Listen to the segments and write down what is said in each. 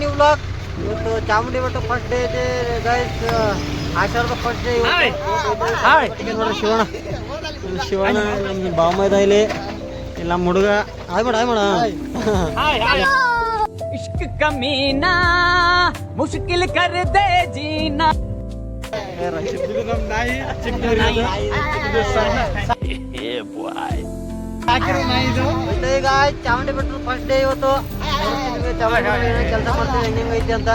ನೀವು ಬ್ಲಾಗ್ ಇವತ್ತು ಚಾಮುಂಡಿ ಬೆಟ್ಟ ಫಸ್ಟ್ ಡೇ ಇದೆ ಗೈಸ್. ಆಷಾಢದ ಫಸ್ಟ್ ಡೇ ನೋಡ್ರಿ. ಶಿವಣ್ಣ ನಮ್ಮ ಬಾಮೈದ ಇಲ್ಲಿ ಇಲ್ಲ ನಮ್ಮ ಹುಡುಗ ಆಯ್ ಮಾಡ इश्क कमीना मुश्किल कर दे जीना ಈಗ ಚಾಮುಂಡಿ ಬೆಟ್ಟ ಫಸ್ಟ್ ಡೇ ಇವತ್ತು. ಕೆಲಸ ಮಾಡ್ತೀವಿ ಹೆಂಗೈತಿ ಅಂತ.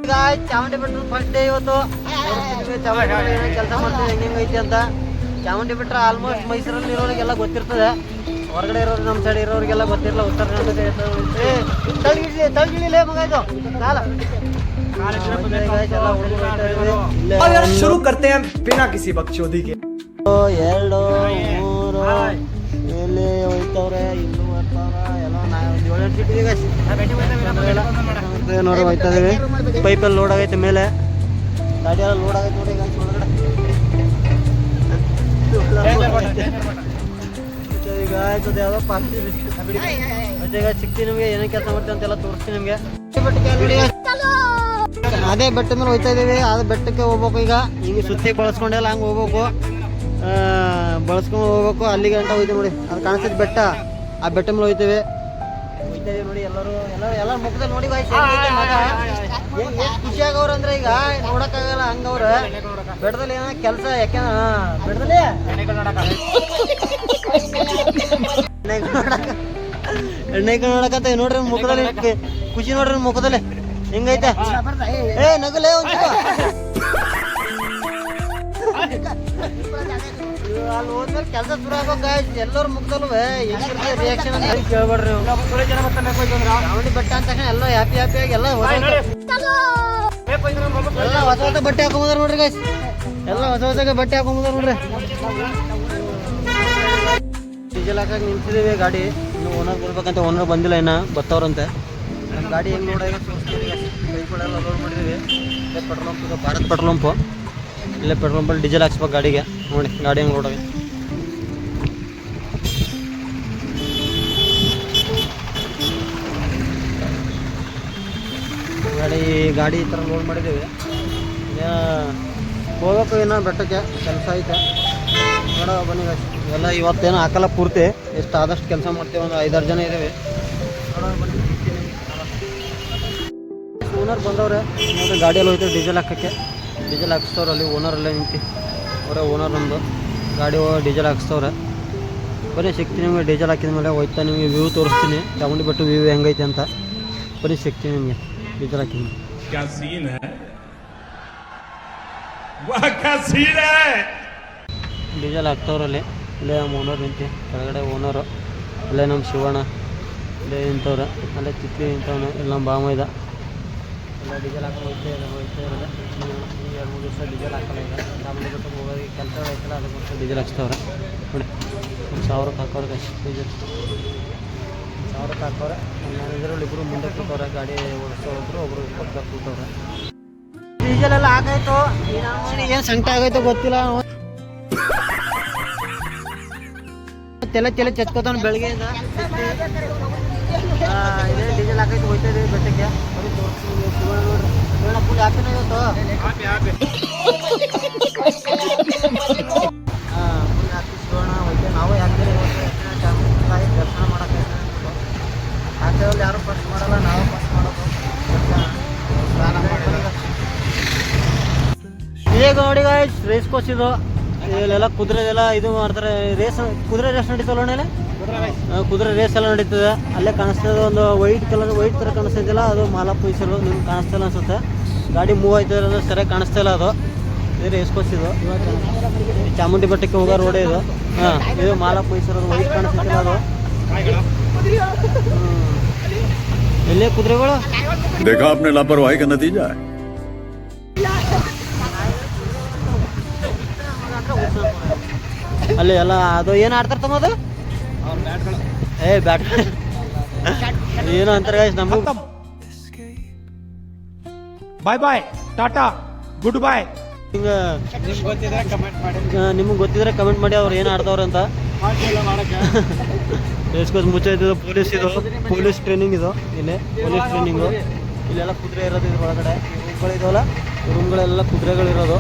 ಈಗ ಚಾಮುಂಡಿ ಬೆಟ್ಟ ಫಸ್ಟ್ ಡೇ ಇವತ್ತು. ಕೆಲಸ ಮಾಡ್ತೀವಿ ಹೆಂಗೈತಿ ಅಂತ. ಚಾಮುಂಡಿ ಬೆಟ್ಟ ಆಲ್ಮೋಸ್ಟ್ ಮೈಸೂರಲ್ಲಿ ಇರೋರಿಗೆಲ್ಲ ಗೊತ್ತಿರ್ತದೆ, ಹೊರಗಡೆ ಇರೋರು ನಮ್ಮ ಸೈಡ್ ಇರೋರಿಗೆಲ್ಲ ಗೊತ್ತಿರಲ್ಲ. ಉತ್ತರ ಕನ್ನಡ ತಳಗಿಳಿಲೇ ಮಗ ಇದು ಕಾಲ. शुरू करते हैं बिना किसी बकचोदी के. 2 3 ಎಲ್ಲಿ ಹೋಯ್ತವ್ರೆ, ಇಲ್ಲೂ ಬರ್ತಾವ್ರ ಎಲ್ಲ. ನಾವು 7 ಸೀಟ್ ಈಗ ನೋಡಿ ಹೋಯ್ತಾ ಇದೀವಿ. ಪೈಪಲ್ಲಿ ಲೋಡ್ ಆಗೈತೆ ಮೇಲೆ, ಗಾಡಿ ಎಲ್ಲ ಲೋಡ್ ಆಗೈತೆ ನೋಡಿ. ಈಗ ಆಯ್ತದ ಯಾವುದೋ ಪಾರ್ಟಿ ಈಗ ಸಿಗ್ತೀವಿ ನಿಮಗೆ. ಏನೇ ಕೆಲಸ ಮಾಡ್ತೀವಿ ಅಂತೆಲ್ಲ ತೋರಿಸ್ತೀನಿ ನಿಮಗೆ. ಅದೇ ಬೆಟ್ಟ ಮೇಲೆ ಹೋಯ್ತಾ ಇದೀವಿ. ಅದು ಬೆಟ್ಟಕ್ಕೆ ಹೋಗ್ಬೇಕು. ಈಗ ಹಿಂಗೆ ಸುತ್ತಿ ಬಳಸ್ಕೊಂಡೆಲ್ಲ ಹಂಗೆ ಹೋಗ್ಬೇಕು, ಬಳಸ್ಕೊಂಡು ಹೋಗ್ಬೇಕು. ಅಲ್ಲಿಗೆ ಗಂಟ ಹೋಯ್ತೀವಿ ನೋಡಿ. ಅದು ಕಾಣಿಸ್ತದೆ ಬೆಟ್ಟ. ಆ ಬೆಟ್ಟ ಮೇಲೆ ಹೋಯ್ತೇವೆ ನೋಡಿ. ಎಲ್ಲರೂ ಮುಖದಲ್ಲಿ ನೋಡಿ ಬಾಯ್ ಖುಷಿ ಆಗವ್ರ ಅಂದ್ರೆ ಈಗ ನೋಡಕ್ಕಾಗಲ್ಲ ಹಂಗವ್ರ. ಬೆಟ್ಟದಲ್ಲಿ ಏನೋ ಕೆಲಸ ಯಾಕೆಂದ್ರೆ ಬೆಟ್ಟದಲ್ಲಿ ಎಣ್ಣೆ ನೋಡಕಂತ ನೋಡ್ರಿ ಮುಖದಲ್ಲಿ ಖುಷಿ ನೋಡ್ರಿ ಮುಖದಲ್ಲಿ ಹೆಂಗೈತೆ. ಏ ನಗಲೇ ಒಂದು ಅಲ್ಲಿ ಹೋದ್ಮೇಲೆ ಕೆಲಸ ಶುರು ಆಗ್ಬೇಕು ಗಾಯ್ಸ್. ಎಲ್ಲರ ಮುಖದಲ್ಲೂ ಹೆಂಗಿರ್ತದೆ ರಿಯಾಕ್ಷನ್ ಅಂತ ಕೇಳ್ಬೇಡ್ರಿ. ಚಾಮುಂಡಿ ಬೆಟ್ಟ ಅಂದ ತಕ್ಷಣ ಎಲ್ಲ ಹ್ಯಾಪಿಯಾಗಿ ಎಲ್ಲ ಹೊಸ ಬಟ್ಟೆ ಹಾಕೊಂಬಂದಾರ ನೋಡ್ರಿ ಗಾಯ್ಸ್. ಎಲ್ಲ ಹೊಸ ಬಟ್ಟೆ ಹಾಕೊಂಬಂದಾರ ನೋಡ್ರಿ. ಡೀಸೆಲ್ ಹಾಕಕ್ಕೆ ನಿಲ್ಸಿದೀವಿ ಗಾಡಿ. ಇನ್ನು ಓನರ್ ಬರ್ಬೇಕಂತ, ಓನರ್ ಬಂದಿಲ್ಲ ಇನ್ನ, ಬರ್ತಾವ್ರಂತೆ. ನಮ್ಮ ಗಾಡಿ ಹೆಂಗೆ ನೋಡೋಕೆ ಬೈಕ್ಗಳೆಲ್ಲ ಲೋಡ್ ಮಾಡಿದ್ದೀವಿ. ಇಲ್ಲೇ ಪೆಟ್ರೋಲ್ ಪಂಪ್ ಇದೆ, ಭಾರತ್ ಪೆಟ್ರೋಲ್ ಪಂಪು. ಇಲ್ಲೇ ಪೆಟ್ರೋಲ್ ಪಂಪಲ್ಲಿ ಡೀಸೆಲ್ ಹಾಕ್ಸ್ಬೇಕು ಗಾಡಿಗೆ. ನೋಡಿ ಗಾಡಿ ಹೆಂಗೆ ಲೋಡ್ ಆಗಿದೆ. ಗಾಡಿ ಈ ಥರ ಲೋಡ್ ಮಾಡಿದ್ದೀವಿ. ಹೋಗೋಕ್ಕೂ ಏನೋ ಬೆಟ್ಟಕ್ಕೆ ಕೆಲಸ ಐತೆ ನೋಡೋ ಬನ್ನಿ. ಎಲ್ಲ ಇವತ್ತೇನು ಹಾಕಲ್ಲ ಪೂರ್ತಿ, ಎಷ್ಟು ಆದಷ್ಟು ಕೆಲಸ ಮಾಡ್ತೀವಿ. ಒಂದು 5-6 ಜನ ಇದ್ದೀವಿ. ನೋಡೋ ಬನ್ನಿ. ಓನರ್ ಬಂದವ್ರೆ ನೋಡಿ. ಗಾಡಿಯಲ್ಲಿ ಹೋಯ್ತು ಡೀಸೆಲ್ ಹಾಕೋಕ್ಕೆ. ಡೀಸೆಲ್ ಹಾಕಿಸ್ತವ್ರೆ ಅಲ್ಲಿ ಓನರಲ್ಲೇ ನಿಂತು. ಅವರೇ ಓನರ್ ನಮ್ಮದು. ಗಾಡಿ ಡೀಸೆಲ್ ಹಾಕಿಸ್ತವ್ರೆ. ಬನ್ನಿ ಸಿಗ್ತೀನಿ ನಿಮಗೆ. ಡೀಸೆಲ್ ಹಾಕಿದ ಮೇಲೆ ಹೋಯ್ತಾ ನಿಮಗೆ ವ್ಯೂ ತೋರಿಸ್ತೀನಿ, ಚಾಮುಂಡಿ ಬೆಟ್ಟ ವ್ಯೂ ಹೆಂಗೈತೆ ಅಂತ. ಬನ್ನಿ ಸಿಗ್ತೀನಿ ನಿಮಗೆ ಡೀಸೆಲ್ ಹಾಕಿದ ಮೇಲೆ. ಡೀಸೆಲ್ ಹಾಕ್ತವ್ರಲ್ಲಿ. ಇಲ್ಲೇ ನಮ್ಮ ಓನರ್ ನಿಂತು, ಕೆಳಗಡೆ ಓನರು. ಅಲ್ಲೇ ನಮ್ಮ ಶಿವಣ್ಣ ಇಲ್ಲೇ ನಿಂತವ್ರೆ. ಅಲ್ಲೇ ಚಿತ್ಲಿ ನಿಂತವನು. ಇಲ್ಲಿ ನಮ್ಮ ಬಾಮೈದ ಎಲ್ಲ ಡೀಸೆಲ್ ಹಾಕೊಂಡು ಹೋಗ್ತಾ ಇರೋದು. 2-3 ದಿವಸ ಡೀಸೆಲ್ ಹಾಕಲ್ಲ. ಈಗ ಚಾಮುಂಡಿ ಬೆಟ್ಟಕ್ಕೆ ಹೋಗೋದು ಕೆಲಸ ಆಯ್ತಲ್ಲ, ಅದಕ್ಕೋಸ್ಕರ ಡೀಸೆಲ್ ಹಾಕ್ಸ್ತವ್ರೆ ನೋಡಿ. 1,000ಕ್ಕೆ ಹಾಕೋರು ಅಷ್ಟು ಡೀಸೆಲ್. 1,000ಕ್ಕೆ ಹಾಕೋರೆ. ಇದರಲ್ಲಿ ಇಬ್ಬರು ಮುಂದೆ ಕೂತವ್ರೆ, ಗಾಡಿ ಓಡಿಸೋರು. ಒಬ್ಬರು ಪಕ್ಕ ಕೂತವ್ರೆ. ಡೀಸೆಲ್ ಎಲ್ಲ ಹಾಕಾಯ್ತು. ಏನು ಸಂಕಟ ಆಗೋಯ್ತು ಗೊತ್ತಿಲ್ಲ. ತಲೆ ಚಚ್ಕೋತಾನ ಬೆಳಗ್ಗೆಯಿಂದ. ಇದೇ ಡೀಸೆಲ್ ಹಾಕೈತೆ ಹೋಯ್ತಾ ಇದೀವಿ ಬೆಟ್ಟಕ್ಕೆ. ಬರೀ ತೋರಿಸ್ತೀವಿ. ಶಿವಣ್ಣ ನೋಡ್ರಿ, ಶಿವಣ್ಣ ಫುಲ್ ಹ್ಯಾಪಿನ ಇವತ್ತು. ಫುಲ್ ಹ್ಯಾಪಿ ಶಿವಣ್ಣ ಹೋಯ್ತೇವೆ. ನಾವು ಹ್ಯಾಪಿ ಚಾಮುಂಡಿ ದರ್ಶನ ಮಾಡೋಕ್ಕೆ. ಆಚೆಯಲ್ಲಿ ಯಾರು ಫಸ್ಟ್ ಮಾಡಲ್ಲ, ನಾವು ಫಸ್ಟ್ ಮಾಡೋದು. ಈಗ ನೋಡಿ ಗಾಯ್ಸ್, ರೇಸ್ ಕೋರ್ಸ್ ಇದು. ಇಲ್ಲೆಲ್ಲ ಕುದುರೆದೆಲ್ಲ ಇದು ಮಾಡ್ತಾರೆ. ಕುದುರೆ ರೇಸ್ ನಡೀತಲ್ಲ ಅಣ್ಣ. ಕುದುರೆ ರೇಸ್ ಎಲ್ಲ ನಡೀತದೆ. ಅಲ್ಲೇ ಕಾಣಿಸ್ತದೆ ಒಂದು ವೈಟ್ ಥರ ಕಾಣಿಸ್ತೈತಿಲ್ಲ, ಅದು ಮಾಲಾಪುಯಿಸಲು. ನಿಮ್ಗೆ ಕಾಣಿಸ್ತಿಲ್ಲ ಅನ್ಸುತ್ತೆ. ಗಾಡಿ ಮೂವ್ ಆಯ್ತದೆ ಅಂದ್ರೆ ಸರಿಯಾಗಿ ಕಾಣಿಸ್ತಾ ಇಲ್ಲ. ಅದು ಇದು ರೇಸ್ ಕೋರ್ಸ್ ಇದು. ಚಾಮುಂಡಿ ಬೆಟ್ಟಕ್ಕೆ ಹೋಗೋ ರೋಡೇ ಇದು. ಇದು ಮಾಲಾಪುಯಿಸಲು ವೈಟ್ ಕಾಣಿಸ್ತೈತಿಲ್ಲ ಅದು. ಎಲ್ಲೇ ಕುದುರೆಗಳು देखा आपने लापरवाही का नतीजा है. ಅಲ್ಲಿ ಎಲ್ಲ ಅದು ಏನು ಆಡ್ತಾರೆ ತಮ್ಮ ಅದು ಬ್ಯಾಟ್ ಏನು ಅಂತಾರೆ ಗಾಯ್ಸ್. ನಮಗೂ bye bye tata goodbye ಹಿಂಗೆ ನಿಮ್ಗೆ ಗೊತ್ತಿದ್ರೆ ಕಮೆಂಟ್ ಮಾಡಿ. ನಿಮಗೆ ಗೊತ್ತಿದ್ರೆ ಕಮೆಂಟ್ ಮಾಡಿ ಅವ್ರು ಏನು ಆಡ್ತಾವ್ರೆ ಅಂತ. ಮಾಡ್ತಿಲ್ಲ ಮಾಡಕ್ಕೆ. ರೇಸ್ಕೋಸ್ ಮುಚ್ಚೈತೆ ಪೊಲೀಸ್ ಇದು, ಪೊಲೀಸ್ ಟ್ರೈನಿಂಗ್ ಇದು. ಇಲ್ಲಿ ಪೊಲೀಸ್ ಟ್ರೈನಿಂಗು. ಇಲ್ಲೆಲ್ಲ ಕುದುರೆ ಇರೋದು ಇದ್ರ ಒಳಗಡೆ. ರೂಮ್ಗಳಿದಾವಲ್ಲ, ರೂಮ್ಗಳೆಲ್ಲ ಕುದುರೆಗಳಿರೋದು.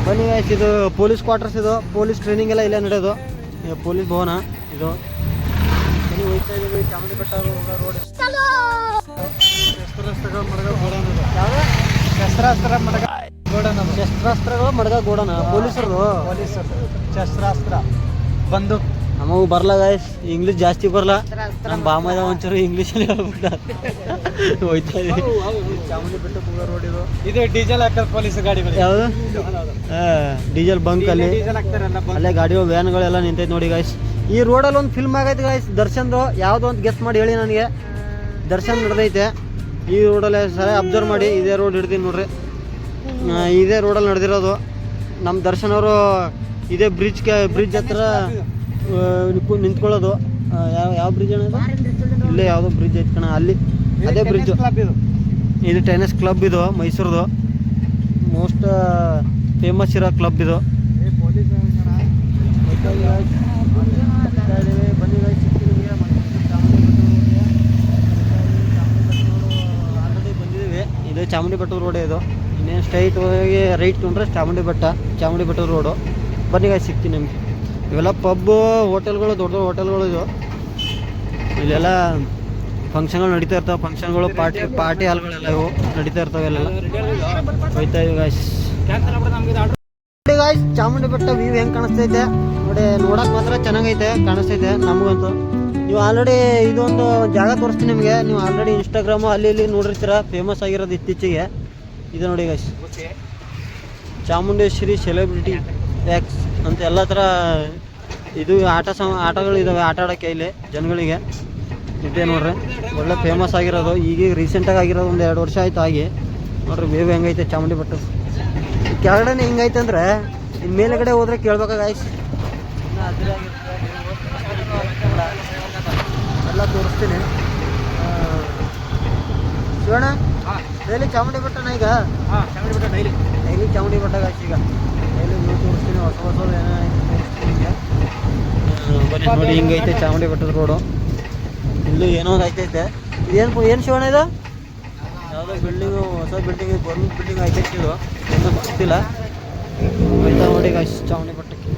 ಬನ್ನಿ ಗಾಯ್ಸ್, ಇದು ಪೊಲೀಸ್ ಕ್ವಾರ್ಟರ್ಸ್, ಇದು ಪೊಲೀಸ್ ಟ್ರೈನಿಂಗ್ ಎಲ್ಲ ಇಲ್ಲೇ ನಡೆಯೋದು. ಪೊಲೀಸ್ ಭವನ ಇದು. ಬನ್ನಿ ಹೋಗ್ತಾ ಇದ್ದೀವಿ ಚಾಮುಂಡಿ ಬೆಟ್ಟ ರೋಡ್. ಶಸ್ತ್ರಾಸ್ತ್ರಗಳು ಮಡಗ ಗೋಡನ್ ಇದು. ಯಾವುದು ಶಸ್ತ್ರಾಸ್ತ್ರ ಮಡಗ ಗೋಡನ್ ಅದು. ಶಸ್ತ್ರಾಸ್ತ್ರಗಳು ಮಡಗ ಗೋಡನ ಪೊಲೀಸರು. ಶಸ್ತ್ರಾಸ್ತ್ರ ಬಂದೂಕ್. ನಮಗೂ ಬರಲ್ಲ ಗಾಯ್ಸ್, ಇಂಗ್ಲೀಷ್ ಜಾಸ್ತಿ ಬರಲ್ಲ. ನಮ್ಮ ಬಾಮದ ಒಂಚೂರು ಇಂಗ್ಲೀಷಲ್ಲಿ ಹೇಳ್ಬಿಟ್ಟ. ಹೋಯ್ತಾ ಇದೀವಿ ಚಾಮುಂಡಿ ಬೆಟ್ಟ ಹೋಗೋ ರೋಡ್ ಇದು. ಇದು ಡೀಸೆಲ್ ಹಾಕ್ತಾರೆ ಪೊಲೀಸ್ ಗಾಡಿಗಳು. ಯಾವುದು ಡೀಸೆಲ್ ಬಂಕ್ ಅಲ್ಲಿ. ಡೀಸೆಲ್ ಹಾಕ್ತಾರಲ್ಲ ಅಲ್ಲೇ ಗಾಡಿಗಳು ವ್ಯಾನ್ಗಳೆಲ್ಲ ನಿಂತೈತೆ ನೋಡಿ ಗಾಯ್ಸ್. ಈ ರೋಡಲ್ಲಿ ಒಂದು ಫಿಲ್ಮ್ ಆಗೈತೆ ಗಾಯ್ಸ್, ದರ್ಶನ್ದು. ಯಾವುದೋ ಒಂದು ಗೆಸ್ ಮಾಡಿ ಹೇಳಿ ನನಗೆ. ದರ್ಶನ್ ನಡೆದೈತೆ ಈ ರೋಡಲ್ಲೇ. ಸರಿ ಅಬ್ಸರ್ವ್ ಮಾಡಿ, ಇದೇ ರೋಡ್ ಹಿಡ್ದೀನಿ ನೋಡ್ರಿ. ಇದೇ ರೋಡಲ್ಲಿ ನಡೆದಿರೋದು. ನಮ್ಮ ದರ್ಶನ್ ಅವರು ಇದೇ ಬ್ರಿಡ್ಜ್ ಹತ್ರ ನಿಂತ್ಕೊಳ್ಳೋದು. ಯಾವ ಬ್ರಿಡ್ಜ್ ಅನ್ನೋದು? ಇಲ್ಲೇ ಯಾವುದೋ ಬ್ರಿಡ್ಜ್ ಐತೆ ಕಣ, ಅಲ್ಲಿ ಅದೇ ಬ್ರಿಡ್ಜು. ಇದು ಟೆನ್ನಿಸ್ ಕ್ಲಬ್ ಇದು, ಮೈಸೂರದು ಮೋಸ್ಟ್ ಫೇಮಸ್ ಇರೋ ಕ್ಲಬ್ ಇದು. ಆಲ್ರೆಡಿ ಬಂದಿದ್ದೀವಿ. ಇದು ಚಾಮುಂಡಿ ಬೆಟ್ಟ ರೋಡೇ ಇದು. ಇನ್ನೇನು ಸ್ಟ್ರೈಟ್ ಹೋಗಿ ರೈಟ್ ತೊಗೊಂಡ್ರೆ ಚಾಮುಂಡಿ ಬೆಟ್ಟ ರೋಡು. ಬನ್ನಿ ಗಾಯ್ಸ್, ಸಿಗ್ತೀನಿ ನಿಮಗೆ. ಇವೆಲ್ಲ ಪಬ್ಬು, ಹೋಟೆಲ್ಗಳು, ದೊಡ್ಡ ದೊಡ್ಡ ಹೋಟೆಲ್ಗಳು ಇದು. ಇಲ್ಲೆಲ್ಲ ಫಂಕ್ಷನ್ಗಳು ನಡೀತಾ ಇರ್ತಾವೆ. ಫಂಕ್ಷನ್ಗಳು, ಪಾರ್ಟಿ ಹಾಲ್ಗಳೆಲ್ಲ ಇವು ನಡೀತಾ ಇರ್ತವೆ. ಇಲ್ಲೆಲ್ಲ ಹೋಯ್ತಾ ಇದ್ದೀವಿ ಗಾಯ್ಸ್. ನೋಡಿ ಗಾಯ್ಸ್, ಚಾಮುಂಡಿ ಬೆಟ್ಟ ವ್ಯೂ ಹೆಂಗೆ ಕಾಣಿಸ್ತೈತೆ ನೋಡಿ. ನೋಡೋಕೆ ಮಾತ್ರ ಚೆನ್ನಾಗೈತೆ, ಕಾಣಿಸ್ತೈತೆ ನಮಗಂತೂ. ನೀವು ಆಲ್ರೆಡಿ ಇದೊಂದು ಜಾಗ ತೋರಿಸ್ತೀನಿ ನಿಮಗೆ. ನೀವು ಆಲ್ರೆಡಿ ಇನ್ಸ್ಟಾಗ್ರಾಮು ಅಲ್ಲಿ ಇಲ್ಲಿ ನೋಡಿರ್ತೀರ, ಫೇಮಸ್ ಆಗಿರೋದು ಇತ್ತೀಚೆಗೆ. ಇದು ನೋಡಿ ಗಾಯ್ಸ್, ಚಾಮುಂಡೇಶ್ವರಿ ಸೆಲೆಬ್ರಿಟಿ ವ್ಯಾಕ್ಸ್ ಅಂತ ಎಲ್ಲ ಥರ ಇದು ಆಟಗಳಿದ್ದಾವೆ ಆಟ ಆಡೋಕ್ಕೆ ಇಲ್ಲಿ ಜನಗಳಿಗೆ. ಇದೇ ನೋಡ್ರಿ, ಒಳ್ಳೆ ಫೇಮಸ್ ಆಗಿರೋದು. ಈಗ ರೀಸೆಂಟಾಗಿ ಆಗಿರೋದು, ಒಂದು 2 ವರ್ಷ ಆಯ್ತು ಆಗಿ. ನೋಡ್ರಿ ವೇವ್ ಹೆಂಗೈತೆ ಚಾಮುಂಡಿ ಬೆಟ್ಟ. ಕೆಳಗಡೆ ಹಿಂಗೈತೆ ಅಂದರೆ ಇನ್ನು ಮೇಲೆಗಡೆ ಹೋದ್ರೆ ಕೇಳ್ಬೇಕಾ ಗಾಯ್ಸ್. ಇನ್ನೂ ಎಲ್ಲ ತೋರಿಸ್ತೀನಿ. ಶಿವಣ್ಣ ಡೈಲಿ ಚಾಮುಂಡಿ ಬೆಟ್ಟನ ಈಗ? ಚಾಮುಂಡಿ ಬೆಟ್ಟ ಡೈಲಿ ಚಾಮುಂಡಿ ಬೆಟ್ಟ ಗಾಯ್ಸ್. ಈಗ ಡೈಲಿ ನೀವು ತೋರಿಸ್ತೀನಿ, ಹೊಸ ಏನೇನೈತೆ ತೋರಿಸ್ತೀನಿ ನಿಮಗೆ. ಬನ್ನಿ ನೋಡಿ, ಹಿಂಗೈತೆ ಚಾಮುಂಡಿ ಬೆಟ್ಟದ ರೋಡು. ಇಲ್ಲೂ ಏನೋ ಒಂದು ಐತೈತೆ. ಏನು ಶಿವಣ್ಣ ಇದು? ಯಾವುದೋ ಬಿಲ್ಡಿಂಗು, ಹೊಸ ಬಿಲ್ಡಿಂಗ್, ಗೌರ್ಮೆಂಟ್ ಬಿಲ್ಡಿಂಗ್ ಐತೈತೆ ಇದು. ಏನೂ ಗೊತ್ತಿಲ್ಲ. ಹೋಯ್ತಾ ನೋಡಿ ಗಾಯ್ಸ್ ಚಾಮುಂಡಿ ಬೆಟ್ಟಕ್ಕೆ.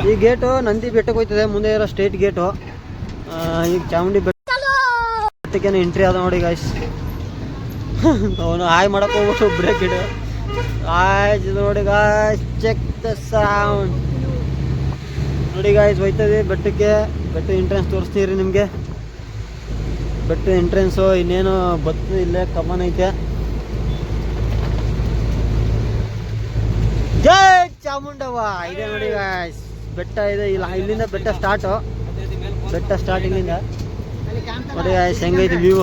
ಈ ಗೇಟು ನಂದಿ ಬೆಟ್ಟಕ್ಕೆ ಹೋಯ್ತದೆ, ಮುಂದೆ ಇರೋ ಸ್ಟೇಟ್ ಗೇಟು. ಈಗ ಚಾಮುಂಡಿ ಬೆಟ್ಟಕ್ಕೇನು ಎಂಟ್ರಿ ಆದ ನೋಡಿ ಗಾಯ್ಸ್. ಅವನು ಹಾಯ್ ಮಾಡಕ್ಕೆ ಹೋಗ್ಬಿಟ್ಟು ಬ್ರೇಕ್ ಇಡು. ಆಯ್ತು ನೋಡಿ ಗಾಯ್ಸ್, ಚೆಕ್ ದ ಸೌಂಡ್ ನೋಡಿ ಗಾಯ್ಸ್. ಹೋಯ್ತದೆ ಬೆಟ್ಟಕ್ಕೆ. ಬೆಟ್ಟ ಎಂಟ್ರೆನ್ಸ್ ತೋರಿಸ್ತೀರಿ ನಿಮಗೆ. ಬೆಟ್ಟ ಎಂಟ್ರೆನ್ಸು ಇನ್ನೇನು ಬತ್ತು. ಇಲ್ಲೇ ಕಮನ್ ಐತೆ. ಜೈ ಚಾಮುಂಡವ್ವ. ಇದೆ ನೋಡಿ ಗಾಯ್ಸ್ ಬೆಟ್ಟ ಇದೆ. ಇಲ್ಲ, ಇಲ್ಲಿಂದ ಬೆಟ್ಟ ಸ್ಟಾರ್ಟು. ಬೆಟ್ಟ ಸ್ಟಾರ್ಟಿಂಗಿಂದ ನೋಡಿ ಗಾಯ್ಸ್ ಹೆಂಗೈತೆ ವ್ಯೂ.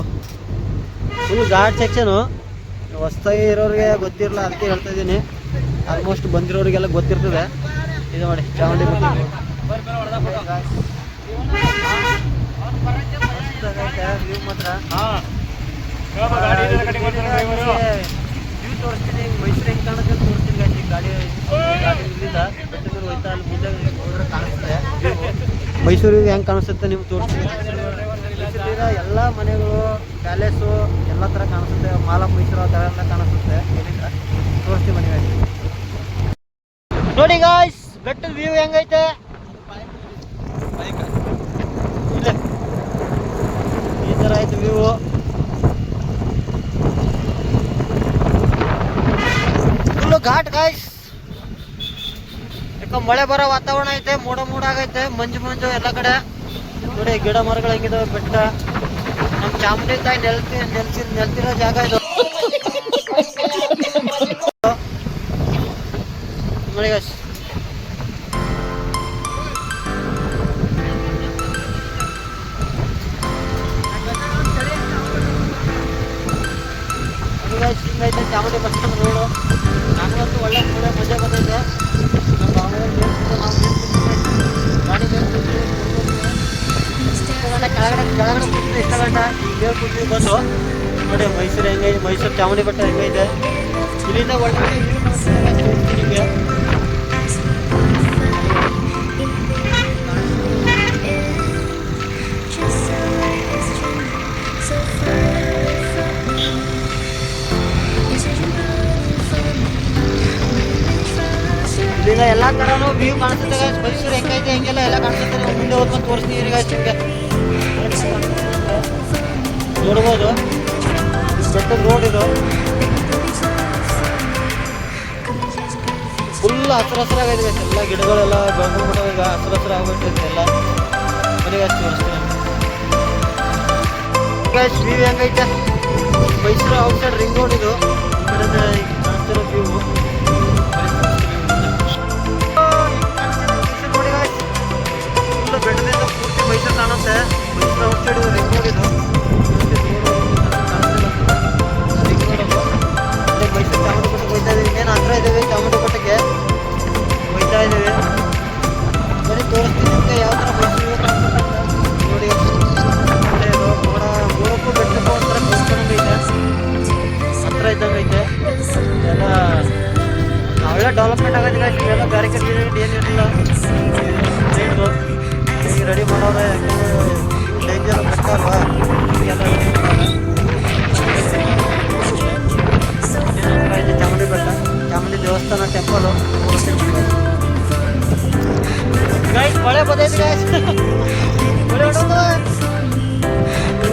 Full ghat section. ಹೊಸ್ದಾಗಿ ಇರೋರಿಗೆ ಗೊತ್ತಿರಲ್ಲ, ಅದಕ್ಕೆ ಹೇಳ್ತಾ ಇದ್ದೀನಿ. ಆಲ್ಮೋಸ್ಟ್ ಬಂದಿರೋರಿಗೆಲ್ಲ ಗೊತ್ತಿರ್ತದೆ. ಇದು ನೋಡಿ ಚಾಮುಂಡಿ ಬೆಟ್ಟ ವ್ಯೂ ಮಾತ್ರ. ವ್ಯೂ ತೋರಿಸ್ತೀನಿ, ಮೈಸೂರು ಹೆಂಗೆ ಕಾಣುತ್ತೆ ಅಂತ ತೋರಿಸ್ತೀನಿ ಗಾಡಿ. ಗಾಡಿ ಇಲ್ಲಿಂದ ಬೆಟ್ಟ ಮೇಲೆ ಹೋಯ್ತಾ ಅಲ್ಲಿ ಮುಂದೆ ಹೋದ್ರೆ ಕಾಣಿಸುತ್ತೆ. ಮೈಸೂರಿಗೆ ಹೆಂಗೆ ಕಾಣಿಸುತ್ತೆ ನಿಮ್ಗೆ ತೋರಿಸ್ತೀನಿ. ಮೈಸೂರಿನ ಎಲ್ಲ ಮನೆಗಳು, ಪ್ಯಾಲೇಸು ಎಲ್ಲ ಥರ ಕಾಣಿಸುತ್ತೆ. ಮಾಲ್ ಆಫ್ ಮೈಸೂರು ಆ ಥರ ಎಲ್ಲ ಕಾಣಿಸುತ್ತೆ. ಇಲ್ಲಿಂದ ತೋರಿಸ್ತೀವಿ ಬನ್ನಿ ಗಾಯ್ಸ್. ನೋಡಿ ಗಾಯ್ಸ್ ಬೆಟ್ಟದ ವ್ಯೂ ಹೆಂಗೈತೆ. ಇಲ್ಲ ಈ ಥರ ಐತೆ ವ್ಯೂ. Full ghat guys. ಯಾಕೆ ಮಳೆ ಬರೋ ವಾತಾವರಣ ಐತೆ, ಮೋಡ ಆಗೈತೆ, ಮಂಜು ಎಲ್ಲ ಕಡೆ. ನೋಡಿ ಗಿಡ ಮರಗಳು ಹೆಂಗಿದಾವೆ. ಬೆಟ್ಟ ನಮ್ಮ ಚಾಮುಂಡಿ ತಾಯಿ ನೆಲ್ತಿರೋ ಜಾಗ ಇದು. ನೋಡಿ ಗಾಯ್ಸ್ ಹಿಂಗೈತೆ ಚಾಮುಂಡಿ ಬೆಟ್ಟ ರೋಡು. ನನಗಂತೂ ಒಳ್ಳೆ ಮಜಾ ಬಂದೈತೆ. ನಮ್ಮ ಗಾಡಿ ಕೆಳಗಡೆ ಕೂತಿದ್ದೆ ಇಷ್ಟ ಗಂಟ. ಈಗ ಕೂತಿದ್ವಿ ಬಂದು ನೋಡಿ ಮೈಸೂರು ಹೆಂಗೈತೆ, ಮೈಸೂರು ಚಾಮುಂಡಿ ಬೆಟ್ಟ ಹೆಂಗೈತೆ. ಇಲ್ಲಿಂದ ಒಳಗಡೆ ನಿಮಗೆ ಇಲ್ಲಿಂದ ಎಲ್ಲ ಥರನೂ ವ್ಯೂ ಕಾಣಿಸುತ್ತೆ guys. ಮೈಸೂರು ಹೆಂಗೈತೆ ಹೆಂಗೆಲ್ಲ ಎಲ್ಲ ಕಾಣಿಸುತ್ತೆ. ನಾವು ಮುಂದೆ ಹೋದ್ಕೊಂಡು ತೋರಿಸ್ತೀನಿ guys ನಿಮಗೆ. ನೋಡ್ಬೋದು ಬೆಟ್ಟದ ರೋಡ್ ಇದು ಫುಲ್ ಹಸಿರಾಗೈತೆ guys. ಎಲ್ಲ ಗಿಡಗಳೆಲ್ಲ ಬೆಳ್ಕೊಂಡ್ಬಿಟ್ಟು ಈಗ ಹಸಿರಾಗ್ಬಿಟ್ಟೈತೆ ಎಲ್ಲ. ಬರೀ guys ತೋರಿಸ್ತೀನಿ guys ವ್ಯೂ ಹೆಂಗೈತೆ. ಮೈಸೂರು ಔಟ್ಸೈಡ್ ರಿಂಗ್ ರೋಡ್ ಇದು. ಈ ಕಡೆ ಕಾಣಿಸ್ತಿರೋ ವ್ಯೂ ಬೆಟ್ಟದಿಂದ ಪೂರ್ತಿ ಮೈಸೂರು ಕಾಣುತ್ತೆ. ಮೈಸೂರು ಔಟ್ಸೈಡ್ ರಿಂಗ್ ರೋಡ್ ಇದು. ಮೈಸೂರು ಚಾಮುಂಡಿ ಬೆಟ್ಟಕ್ಕೆ ಹೋಗ್ತಾ ಇದ್ದೀವಿ. ಇನ್ನೇನು ಹತ್ರ ಇದ್ದೀವಿ ಚಾಮುಂಡಿ ಬೆಟ್ಟಕ್ಕೆ ಹೋಗ್ತಾ ಇದ್ದೀವಿ. ಬರೀ ತೋರಿಸ್ತೀನಿ ನಿಮಗೆ ಯಾವ ಥರ ಮೈಸೂರು ಕಾಣಿಸುತ್ತೆ ನೋಡಿ. ಮೂರಕ್ಕೂ ಬೆಟ್ಟಕ್ಕೂ ಒಂಥರ ಕೂತ್ಕೊಂಡಂಗೆ ಐತೆ, ಹತ್ರ ಇದ್ದಂಗೆ ಐತೆ. ಎಲ್ಲ ನಾವೆಲ್ಲ ಡೆವಲಪ್ಮೆಂಟ್ ಆಗೋದಿಲ್ಲ. ಇವೆಲ್ಲ ಬ್ಯಾರಿಕೇಡ್ ಏನಿರಲಿಲ್ಲ. ಟ್ರೈನ್ದು ಈಗ ರೆಡಿ ಮಾಡೋರೆ, ಡೇಂಜರ್ ಬೆಟ್ಟ ಅಲ್ವಾ, ಎಲ್ಲ ರೆಡಿ ಮಾಡೋರೆ. ಚಾಮುಂಡಿ ಬೆಟ್ಟ, ಚಾಮುಂಡಿ ದೇವಸ್ಥಾನ ಟೆಂಪಲು. ಗೈಸ್ ಮಳೆ ಬದೈತೆ ಗೈಸ್, ಮಳೆ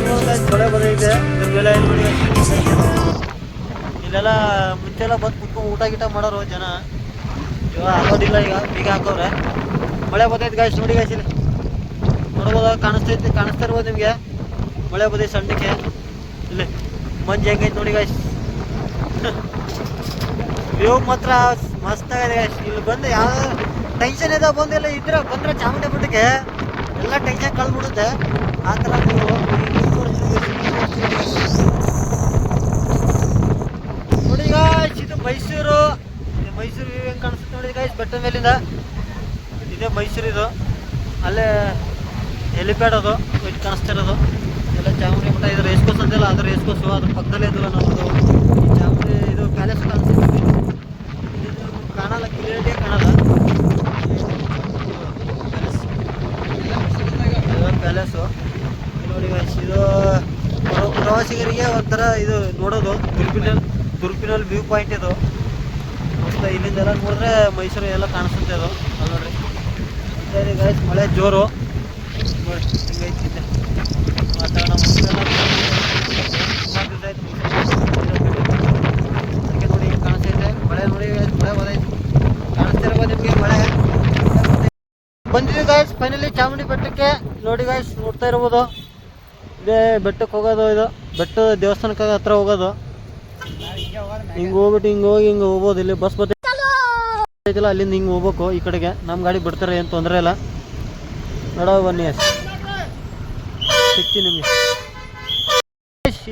ಹೊಡೋದು ಮಳೆ ಬದೈತೆ. ಇದ್ರ ಮೇಲೆ ನೋಡಿ ಇಲ್ಲೆಲ್ಲ ಮುಂಚೆಲ್ಲ ಬಂದು ಕುತ್ಕೊಂಡು ಊಟ ಗೀಟ ಮಾಡೋರು ಜನ. ಇವಾಗ ಆಗೋದಿಲ್ಲ, ಈಗ ಬೀಗ ಹಾಕೋರೆ. ಮಳೆ ಬದೈತೆ ಗಾಯ್ಸ್ ನೋಡಿ ಗಾಯ್ಸ್. ಇಲ್ಲಿ ನೋಡ್ಬೋದು, ಕಾಣಿಸ್ತಾ ಇರ್ಬೋದು ನಿಮಗೆ. ಮಳೆ ಬದೈತೆ ಸಣ್ಣಕ್ಕೆ. ಇಲ್ಲಿ ಮಂಜು ಹೆಂಗೈತೆ ನೋಡಿ ಗಾಯ್ಸ್. ವ್ಯೂ ಮಾತ್ರ ಮಸ್ತಾಗಿದೆ ಗಾಯ್ಸ್. ಇಲ್ಲಿ ಬಂದು ಯಾವ ಟೆನ್ಷನ್ ಇದೆ ಬಂದಿಲ್ಲ ಇದ್ರೆ ಬಂದರೆ ಚಾಮುಂಡಿ ಬೆಟ್ಟಕ್ಕೆ ಎಲ್ಲ ಟೆನ್ಷನ್ ಕಳ್ಬಿಡುತ್ತೆ. ಆ ಥರ ನೀವು ನೋಡಿ ಗಾಯ್ಸ್. ಇದು ಮೈಸೂರು ವ್ಯೂ ಹೆಂಗೆ ಕಾಣಿಸುತ್ತೆ ನೋಡಿ ಗಾಯ್ಸ್ ಬೆಟ್ಟದ ಮೇಲಿಂದ. ಇದೇ ಮೈಸೂರು ಇದು. ಅಲ್ಲೇ ಹೆಲಿಪ್ಯಾಡ್ ಅದು ಇದು ಕಾಣಿಸ್ತಿರೋದು. ಎಲ್ಲ ಚಾಮುಂಡಿ ಬೆಟ್ಟ. ಇದು ರೇಸ್ ಕೋರ್ಸ್ ಅಂತೆಲ್ಲ, ಅದು ರೇಸ್ ಕೋರ್ಸು ಅದ್ರ ಪಕ್ಕದಲ್ಲೇ ಇದ್ದಿಲ್ಲ ನಮ್ಮದು ಚಾಮುಂಡಿ. ಇದು ಪ್ಯಾಲೇಸ್ ಕಾಣಿಸುತ್ತೆ, ಕಾಣಲ್ಲ, ಕ್ಲಿಯರಿಟಿಯಾಗಿ ಕಾಣಲ್ಲ. ಪ್ಯಾಲೇಸು ನೋಡಿ ಗಾಯ್ಸ್. ಇದು ಪ್ರವಾಸಿಗರಿಗೆ ಒಂಥರ ಇದು ನೋಡೋದು ತುರುಪಿನಲ್ಲಿ ವ್ಯೂ ಪಾಯಿಂಟ್ ಇದು. ಮತ್ತು ಇಲ್ಲಿಂದೆಲ್ಲ ನೋಡಿದ್ರೆ ಮೈಸೂರು ಎಲ್ಲ ಕಾಣಿಸುತ್ತೆ ಅದು. ಅಲ್ಲಿ ನೋಡ್ರಿ ಇದೆ ಗಾಯ್ಸ್. ಮಳೆ ಜೋರು ನೋಡಿ ಹಿಂಗೈತಿದ್ದೆ ವಾತಾವರಣ. ಮುಂಚೆಲ್ಲ ಸುಮಾರು ದಿವಸ ಆಯ್ತು ಅದಕ್ಕೆ ನೋಡಿ ಹಿಂಗೆ ಕಾಣಿಸ್ತೈತೆ. ಮಳೆ ನೋಡಿ ಮಳೆ ಬದೈತೆ, ಕಾಣಿಸ್ತಿರ್ಬೋದು ನಿಮಗೆ ಮಳೆ ಬಂದಿದ್ದೀವಿ ಗಾಯ್ಸ್. ಫೈನಲಿ ಚಾಮುಂಡಿ ಬೆಟ್ಟಕ್ಕೆ ನೋಡಿ ಗಾಯ್ಸ್. ನೋಡ್ತಾ ಇರ್ಬೋದು ಇದೇ ಬೆಟ್ಟಕ್ಕೆ ಹೋಗೋದು. ಇದು ಬೆಟ್ಟದ ದೇವಸ್ಥಾನಕ್ಕೆ ಹತ್ರ ಹೋಗೋದು. ಹಿಂಗೆ ಹೋಗ್ಬಿಟ್ಟು ಹಿಂಗೆ ಹೋಗ್ಬೋದು. ಇಲ್ಲಿ ಬಸ್ ಬರ್ತೈತಿಲ್ಲ, ಅಲ್ಲಿಂದ ಹಿಂಗೆ ಹೋಗ್ಬೇಕು ಈ ಕಡೆಗೆ. ನಮ್ಮ ಗಾಡಿ ಬಿಡ್ತಾರೆ, ಏನು ತೊಂದರೆ ಇಲ್ಲ. ನೋಡೋ ಬನ್ನಿ, ಸಿಗ್ತೀನಿ ನಿಮಗೆ.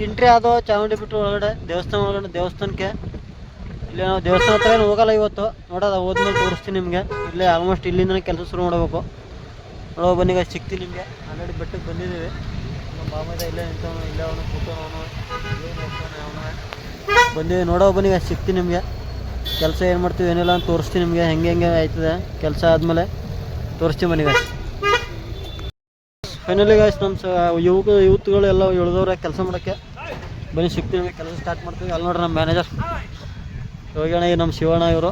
ಎಂಟ್ರಿ ಆದೋ ಚಾಮುಂಡಿ ಬೆಟ್ಟ ಒಳಗಡೆ, ದೇವಸ್ಥಾನಕ್ಕೆ. ಇಲ್ಲಿ ನಾವು ದೇವಸ್ಥಾನ ಹತ್ರ ಏನು ಹೋಗಲ್ಲ ಇವತ್ತು. ನೋಡೋದು ಹೋದ್ಮೇಲೆ ತೋರಿಸ್ತೀನಿ ನಿಮಗೆ. ಇಲ್ಲೇ ಆಲ್ಮೋಸ್ಟ್ ಇಲ್ಲಿಂದನೇ ಕೆಲಸ ಶುರು ಮಾಡಬೇಕು. ನೋಡೋ ಬನ್ನಿ ಗಾಯ್ಸ್, ಸಿಗ್ತೀನಿ ನಿಮಗೆ. ಆಲ್ರೆಡಿ ಬೆಟ್ಟಕ್ಕೆ ಬಂದಿದ್ದೀವಿ. ನಮ್ಮ ಬಾಮದ ಇಲ್ಲೇ ನಿಂತವನು, ಇಲ್ಲೇ ಅವನು ಕೂತವನು, ಬಂದಿದ್ದೀವಿ. ನೋಡೋ ಬನ್ನಿ ಗಾಯ್ಸ್, ಸಿಗ್ತೀನಿ ನಿಮಗೆ. ಕೆಲಸ ಏನು ಮಾಡ್ತೀವಿ ಏನಿಲ್ಲ ಅಂತ ತೋರಿಸ್ತೀನಿ ನಿಮಗೆ. ಹೆಂಗೆ ಆಯ್ತದೆ ಕೆಲಸ ಆದಮೇಲೆ ತೋರಿಸ್ತೀವಿ ಬನ್ನಿ ಗಾಯ್ಸ್. ಫೈನಲಿ ಗಾಯ್ಸ್ ನಮ್ಮ ಯೂತ್ಗಳು ಎಲ್ಲ ಇಳಿದವ್ರೆ ಕೆಲಸ ಮಾಡೋಕ್ಕೆ. ಬನ್ನಿ ಸಿಗ್ತೀವಿ ನಿಮಗೆ, ಕೆಲಸ ಸ್ಟಾರ್ಟ್ ಮಾಡ್ತೀವಿ. ಅಲ್ಲಿ ನೋಡ್ರಿ ನಮ್ಮ ಮ್ಯಾನೇಜರ್ ಯೋಗಣ್ಣ, ನಮ್ಮ ಶಿವಣ್ಣ ಇವರು.